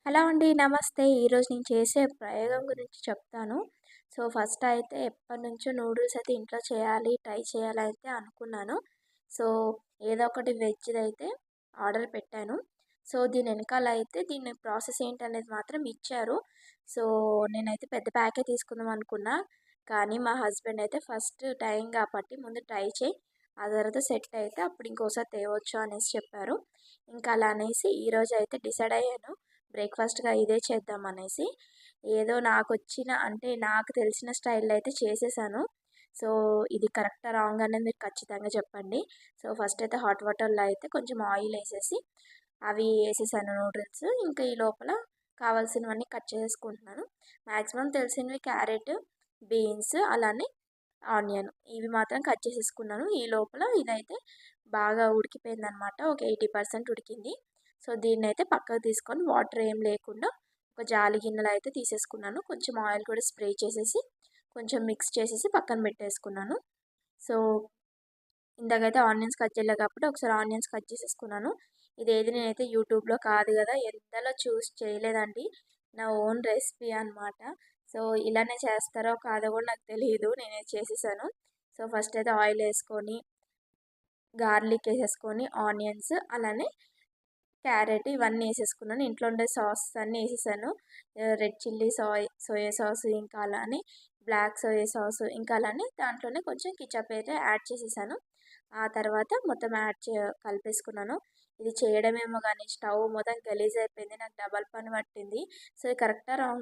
Hello అండి. నమస్తే. ఈరోజు నేను చేసే ప్రయోగం గురించి చెప్తాను. సో, ఫస్ట్ అయితే ఎప్పటినుంచో నూడిల్స్ అయితే ఇంట్లో చేయాలి, ట్రై చేయాలైతే అనుకున్నాను. సో, ఏదో ఒకటి వెజ్‌దైతే ఆర్డర్ పెట్టాను. సో, దీని ఎనకాల అయితే దీని ప్రాసెస్ ఏంటనేది మాత్రం ఇచ్చారు. సో, నేనైతే పెద్ద ప్యాకే తీసుకుందాం అనుకున్నా. కానీ మా హస్బెండ్ అయితే ఫస్ట్ టైం కాబట్టి ముందు ట్రై చేయి. ఆ తర్వాత సెట్ అయితే అప్పుడు ఇంకోసారి తేవచ్చు అనేసి చెప్పారు. ఇంకా అలా అనేసి ఈరోజైతే డిసైడ్ అయ్యాను. బ్రేక్‌ఫాస్ట్‌గా ఇదే చేద్దామనేసి. ఏదో నాకు తెలిసిన స్టైల్‌లో అయితే చేసేసాను. సో, ఇది కరెక్టా? రాంగా? అనేది మీరు ఖచ్చితంగా చెప్పండి. సో, ఫస్ట్ అయితే హాట్ వాటర్‌లో అయితే కొంచెం ఆయిలేసేసి అవి ఏసేసాను నూడిల్స్. ఇంకా ఈ లోపల కావాల్సినవన్నీ కట్ చేసేసుకుంటున్నాను. మాక్సిమం తెలిసినవి క్యారెట్, బీన్స్ అలానే ఆనియన్ ఇవి మాత్రం కట్ చేసేసుకున్నాను. ఈ లోపల ఇదైతే బాగా ఉడికిపోయిందనమాట. ఒక 80% ఉడికింది. సో, దీన్నైతే పక్కకు తీసుకొని వాటర్ ఏం లేకుండా ఒక జాలి గిన్నెలో అయితే తీసేసుకున్నాను. కొంచెం ఆయిల్ కూడా స్ప్రే చేసేసి కొంచెం మిక్స్ చేసేసి పక్కన పెట్టేసుకున్నాను. సో, ఇందాకైతే ఆనియన్స్ కట్ చేయలే కాబట్టి ఒకసారి ఆనియన్స్ కట్ చేసేసుకున్నాను. ఇదేది నేనైతే యూట్యూబ్‌లో కాదు కదా! ఎంతలో చూసి చేయలేదండి. నా ఓన్ రెసిపీ అనమాట. సో, ఇలానే చేస్తారో కాదో కూడా నాకు తెలీదు. నేనైతే చేసేసాను. సో, ఫస్ట్ అయితే ఆయిల్ ఏసుకొని, గార్లిక్ ఏసేసుకొని, ఆనియన్స్ అలానే క్యారెట్ ఇవన్నీ ఏసేసుకున్నాను. ఇంట్లో ఉండే సాసెస్ అన్నీ ఏసేసాను. రెడ్ చిల్లీ సోయా సాస్ ఇంకా అలానే బ్లాక్ సోయా సాస్ ఇంకా అలానే దాంట్లోనే కొంచెం కెచప్ అయితే యాడ్ చేసేసాను. ఆ తర్వాత మొత్తం కలిపేసుకున్నాను. ఇది చేయడమేమో గానీ స్టవ్ మొత్తం గలీజ్ అయిపోయింది. నాకు డబల్ పని పట్టింది. సో, ఇది కరెక్టా? రాంగా?